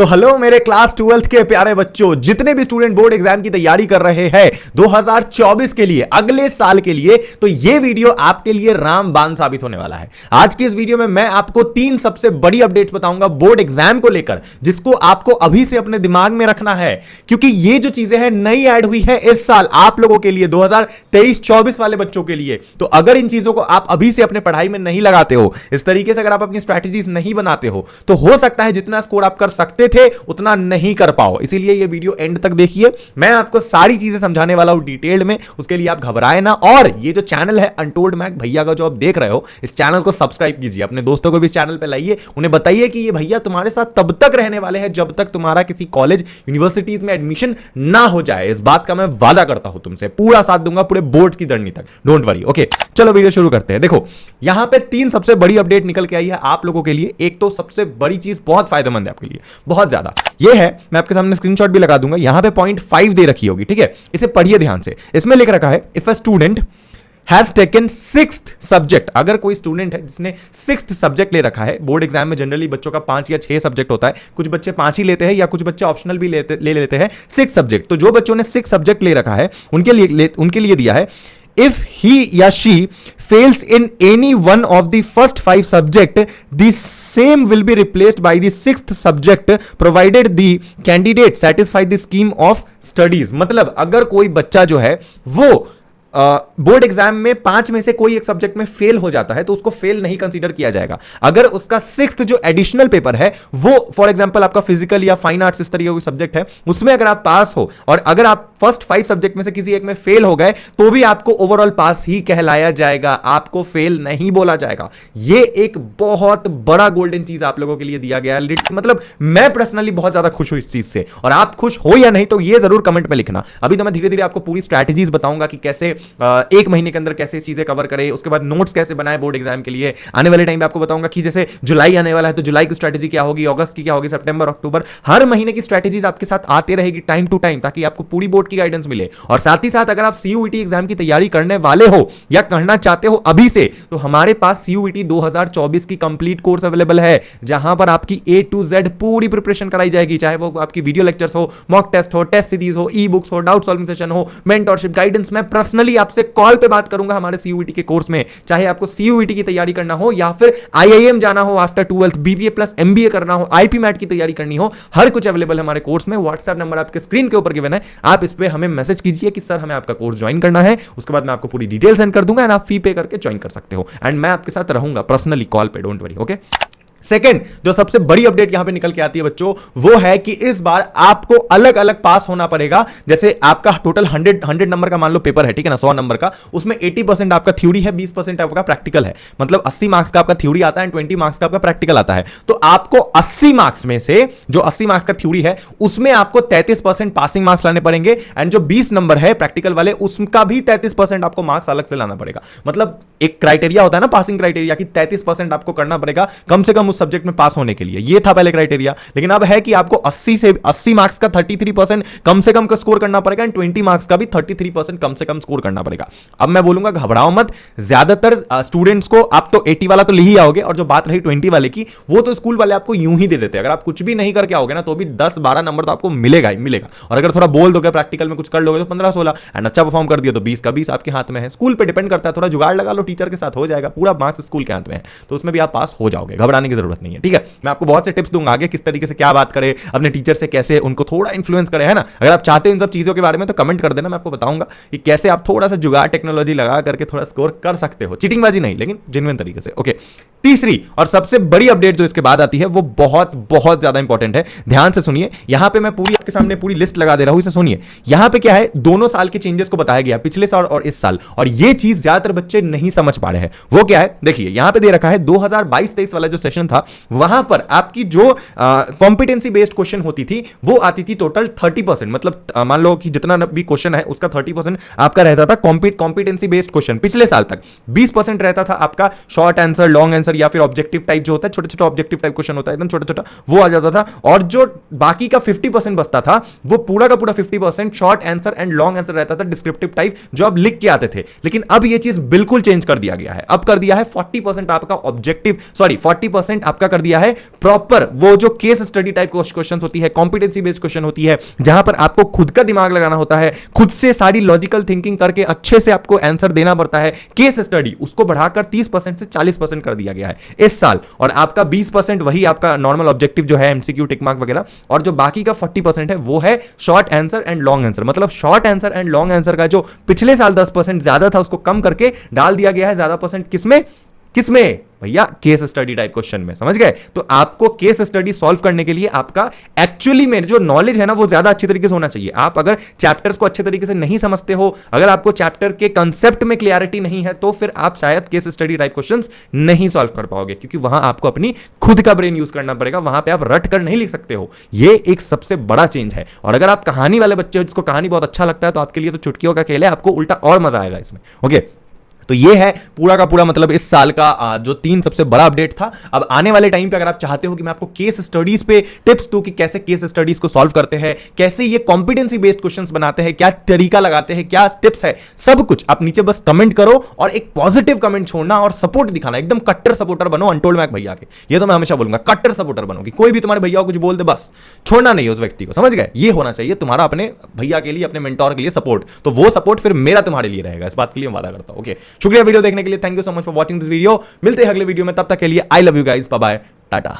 तो हेलो मेरे class 12th के प्यारे बच्चों, जितने भी स्टूडेंट बोर्ड एग्जाम की तैयारी कर रहे हैं 2024 के लिए, अगले साल के लिए, तो ये वीडियो आपके लिए रामबाण साबित होने वाला है। आज की इस वीडियो में मैं आपको 3 सबसे बड़ी अपडेट्स बताऊंगा बोर्ड एग्जाम को लेकर, जिसको आपको अभी से अपने दिमाग में रखना है, क्योंकि ये जो चीजें हैं नई ऐड हुई है इस साल आप लोगों के लिए, 2023-24 वाले बच्चों के लिए। तो अगर इन चीजों को आप अभी से अपने पढ़ाई में नहीं लगाते हो, इस तरीके से अगर आप अपनी स्ट्रैटेजीज नहीं बनाते हो, तो हो सकता है जितना स्कोर आप कर सकते थे उतना नहीं कर पाओ। इसीलिए ये वीडियो एंड तक देखिए, मैं आपको सारी चीजें समझाने वाला हूं डिटेल में, उसके लिए आप घबराए ना। और ये जो चैनल है अनटोल्ड मैक भैया का जो आप देख रहे हो, इस चैनल को सब्सक्राइब कीजिए, अपने दोस्तों को भी इस चैनल पे लाइए, उन्हें बताइए कि ये भैया तुम्हारे साथ तब तक रहने वाले हैं जब तक तुम्हारा किसी कॉलेज यूनिवर्सिटीज में एडमिशन ना हो जाए। इस बात का मैं वादा करता हूं, तुमसे पूरा साथ दूंगा पूरे बोर्ड की जर्नी तक, डोंट वरी। ओके, चलो वीडियो शुरू करते हैं। देखो यहां पे 3 सबसे बड़ी अपडेट निकल के आई है आप लोगों के लिए। एक तो सबसे बड़ी चीज बहुत फायदेमंद है आपके लिए, बहुत ज्यादा, ये है, मैं आपके सामने स्क्रीनशॉट भी लगा दूंगा, यहां पे 0.5 दे रखी होगी, ठीक है, इसे पढ़िए ध्यान से। इसमें लिख रखा है if a student has taken 6th subject, अगर कोई स्टूडेंट है जिसने 6th सब्जेक्ट ले रखा है, बोर्ड एग्जाम में जनरली बच्चों का 5 या 6 सब्जेक्ट होता है, कुछ बच्चे 5 ही लेते हैं या कुछ बच्चे ऑप्शनल भी ले लेते हैं 6 सब्जेक्ट। तो जो बच्चों ने 6 सब्जेक्ट ले रखा है उनके लिए दिया है, if he या she fails in any one of the first 5 subject, the same will be replaced by the 6th subject provided the candidate satisfy the scheme of studies। मतलब अगर कोई बच्चा जो है वो बोर्ड एग्जाम में 5 में से कोई एक सब्जेक्ट में फेल हो जाता है तो उसको फेल नहीं कंसीडर किया जाएगा। अगर उसका 6th जो एडिशनल पेपर है वो फॉर एग्जांपल आपका फिजिकल या फाइन आर्ट्स इस तरीके का कोई सब्जेक्ट है, उसमें अगर आप पास हो और अगर आप फर्स्ट 5 सब्जेक्ट में से किसी एक में फेल हो गए तो भी आपको ओवरऑल पास ही कहलाया जाएगा, आपको फेल नहीं बोला जाएगा। ये एक बहुत बड़ा गोल्डन चीज आप लोगों के लिए दिया गया है। मतलब मैं पर्सनली बहुत ज्यादा खुश हूं इस चीज से, और आप खुश हो या नहीं तो ये जरूर कमेंट में लिखना। अभी तो मैं धीरे धीरे आपको पूरी स्ट्रैटेजीज बताऊंगा कि कैसे 1 महीने के अंदर कैसे चीजें कवर करें, उसके बाद नोट्स कैसे बनाए बोर्ड एग्जाम के लिए। आने वाले टाइम पे आपको बताऊंगा कि जैसे जुलाई आने वाला है तो जुलाई की स्ट्रैटेजी क्या होगी, अगस्त की क्या होगी, सितंबर, अक्टूबर, हर महीने की स्ट्रैटेजीज आपके साथ आते रहेगी टाइम टू टाइम, ताकि आपको पूरी बोर्ड की गाइडेंस मिले। और साथ ही साथ अगर आप सीयूईटी एग्जाम की तैयारी करने वाले हो या करना चाहते हो अभी से, तो हमारे पास सीयूईटी 2024 की कंप्लीट कोर्स अवेलेबल है, जहां पर आपकी A to Z पूरी प्रिपरेशन कराई जाएगी, चाहे वो आपकी वीडियो लेक्चर्स हो, मॉक टेस्ट हो, टेस्ट सीरीज हो, ई बुक्स हो, डाउट सॉल्विंग सेशन हो, मेंटरशिप, गाइडेंस। मैं पर्सनली आपसे कॉल पे बात करूंगा हमारे सीयूईटी के कोर्स में, चाहे आपको सीयूईटी की तैयारी करना हो या फिर आईआईएम जाना हो after 12th, BBA plus MBA करना हो, आईपी मैट की तैयारी करनी हो, हर कुछ अवेलेबल है हमारे कोर्स में। व्हाट्सएप नंबर आपके स्क्रीन के ऊपर गिवन है, आप इस पे हमें मैसेज कीजिए कि सर हमें आपका कोर्स ज्वाइन करना है, उसके बाद मैं आपको पूरी डिटेल सेंड कर दूंगा एंड आप फी पे करके ज्वाइन कर सकते हो, एंड मैं आपके साथ रहूंगा पर्सनली कॉल पे, डोंट वरी। ओके, सेकेंड जो सबसे बड़ी अपडेट यहां पे निकल के आती है बच्चों, वो है कि इस बार आपको अलग अलग पास होना पड़ेगा। जैसे आपका टोटल 100 नंबर का मान लो पेपर है, ठीक है ना, 100 नंबर का, उसमें 80% आपका थ्योरी है, 20% आपका प्रैक्टिकल है। मतलब 80 मार्क्स का आपका थ्योरी आता है एंड 20 मार्क्स का आपका प्रैक्टिकल आता है। तो आपको 80 मार्क्स में से जो 80 मार्क्स का थ्योरी है उसमें आपको 33% पासिंग मार्क्स लाने पड़ेंगे, एंड जो 20 नंबर है प्रैक्टिकल वाले उसका भी 33% आपको मार्क्स अलग से लाना पड़ेगा। मतलब एक क्राइटेरिया होता है ना पासिंग क्राइटेरिया की, 33% आपको करना पड़ेगा कम से कम उस सब्जेक्ट में पास होने के लिए। ये था पहले क्राइटेरिया, लेकिन अब है कि आपको 80 मार्क्स का 33% कम से कम का स्कोर करना पड़ेगा एंड 20 मार्क्स का भी 33% कम से कम स्कोर करना पड़ेगा। अब मैं बोलूंगा घबराओ मत, ज्यादातर स्टूडेंट्स को आप तो 80 वाला तो ले ही आओगे, और जो बात रही 20 वाले की, वो तो स्कूल वाले आपको यूं ही दे देते हैं। अगर आप कुछ भी नहीं करके आओगे ना तो भी 10-12 नंबर तो आपको मिलेगा ही मिलेगा, और अगर थोड़ा बोल दोगे प्रैक्टिकल में कुछ कर लोगे तो 15-16, एंड अच्छा परफॉर्म कर दिया तो 20 का 20 आपके हाथ में है। स्कूल पे डिपेंड करता है, थोड़ा जुगाड़ लगा लो टीचर के साथ हो जाएगा, पूरा मार्क्स स्कूल के हाथ में है, तो उसमें भी आप पास हो जाओगे, घबराने की जरूरत नहीं है, ठीक है। मैं आपको बहुत से टिप्स दूंगा आगे, किस तरीके से क्या बात करें, अपने टीचर से कैसे उनको थोड़ा इन्फ्लुएंस करें, है ना। अगर आप चाहते हैं इन सब चीजों के बारे में तो कमेंट कर देना, मैं आपको बताऊंगा कि कैसे आप थोड़ा सा जुगाड़ टेक्नोलॉजी लगा करके थोड़ा स्कोर कर सकते हो, चीटिंगबाजी नहीं लेकिन जेन्युइन तरीके से। ओके, तीसरी और सबसे बड़ी अपडेट जो इसके बाद आती है वो बहुत बहुत ज्यादा इंपॉर्टेंट है, ध्यान से सुनिए। यहां पे मैं पूरी आपके सामने पूरी लिस्ट लगा दे रहा हूं, इसे सुनिए। यहां पे क्या है, दोनों साल के चेंजेस को बताया गया, पिछले साल और इस साल, और ये चीज ज्यादातर बच्चे नहीं समझ पा रहे हैं। वो क्या है, देखिए यहां पे दे रखा है 2022-23 वाला जो सेशन था, वहां पर आपकी जो कॉम्पिटेंसी बेस्ड क्वेश्चन होती थी वो आती थी टोटल 30%। मतलब मान लो कि जितना भी क्वेश्चन है उसका 30% आपका रहता था कॉम्पिटेंसी बेस्ड क्वेश्चन। पिछले साल तक 20% रहता था आपका शॉर्ट आंसर, लॉन्ग आंसर या फिर ऑब्जेक्टिव टाइप जो होता है, छोटा छोटा ऑब्जेक्टिव टाइप क्वेश्चन होता है, एकदम छोटा छोटा, वो आ जाता था। और जो बाकी का 50% बचता था वो पूरा का पूरा 50% short answer and long answer रहता था, डिस्क्रिप्टिव टाइप, जो आप लिख के आते थे। लेकिन अब ये चीज बिल्कुल चेंज कर दिया गया है, अब कर दिया है 40% आपका ऑब्जेक्टिव, सॉरी 40% 50% आपका कर दिया है प्रॉपर वो जो केस स्टडी टाइप क्वेश्चन होती है, कॉम्पिटेंसी बेस्ड क्वेश्चन होती है, जहां पर आपको खुद का दिमाग लगाना होता है, खुद से सारी लॉजिकल थिंकिंग करके अच्छे से आपको आंसर देना पड़ता है। केस स्टडी उसको बढ़ाकर 30% से 40% कर दिया गया है इस साल, और आपका 20% वही आपका नॉर्मल ऑब्जेक्टिव जो है एमसीक्यू टिक मार्क वगैरह, और जो बाकी का 40% है वो है short answer and long answer. मतलब short answer and long answer का जो पिछले साल 10% ज्यादा था उसको कम करके डाल दिया गया है ज्यादा परसेंट किसमें किसमें भैया, केस स्टडी टाइप क्वेश्चन में। समझ गए? तो आपको केस स्टडी सॉल्व करने के लिए आपका एक्चुअली में जो नॉलेज है ना वो ज्यादा अच्छी तरीके से होना चाहिए। आप अगर चैप्टर्स को अच्छे तरीके से नहीं समझते हो, अगर आपको चैप्टर के कंसेप्ट में क्लियरिटी नहीं है, तो फिर आप शायद केस स्टडी टाइप क्वेश्चंस नहीं सॉल्व कर पाओगे, क्योंकि वहां आपको अपनी खुद का ब्रेन यूज करना पड़ेगा, वहां पे आप रट कर नहीं लिख सकते हो। ये एक सबसे बड़ा चेंज है। और अगर आप कहानी वाले बच्चे हो जिसको कहानी बहुत अच्छा लगता है, तो आपके लिए तो चुटकियों का खेल है, आपको उल्टा और मजा आएगा इसमें। ओके, तो ये है पूरा का पूरा मतलब इस साल का जो 3 सबसे बड़ा अपडेट था। अब आने वाले टाइम पे अगर आप चाहते हो कि मैं आपको केस स्टडीज पे टिप्स दूं कि कैसे केस स्टडीज को सॉल्व करते हैं, कैसे ये कॉम्पिटेंसी बेस्ड क्वेश्चंस बनाते हैं, क्या तरीका लगाते हैं, क्या टिप्स है, सब कुछ आप नीचे बस कमेंट करो और एक पॉजिटिव कमेंट छोड़ना और सपोर्ट दिखाना। एकदम कट्टर सपोर्टर बनो अनटोल्ड मैक भैया के। ये तो मैं हमेशा बोलूंगा, कट्टर सपोर्टर बनो कि कोई भी तुम्हारे भैया को कुछ बोल दे बस छोड़ना नहीं है उस व्यक्ति को। समझ गए? ये होना चाहिए तुम्हारा अपने भैया के लिए, अपने मेंटोर के लिए सपोर्ट। तो वो सपोर्ट फिर मेरा तुम्हारे लिए रहेगा, इस बात के लिए वादा करता हूं। ओके, शुक्रिया वीडियो देखने के लिए, thank you so much for watching this video. मिलते हैं अगले वीडियो में, तब तक के लिए I love you guys, bye bye, Tata.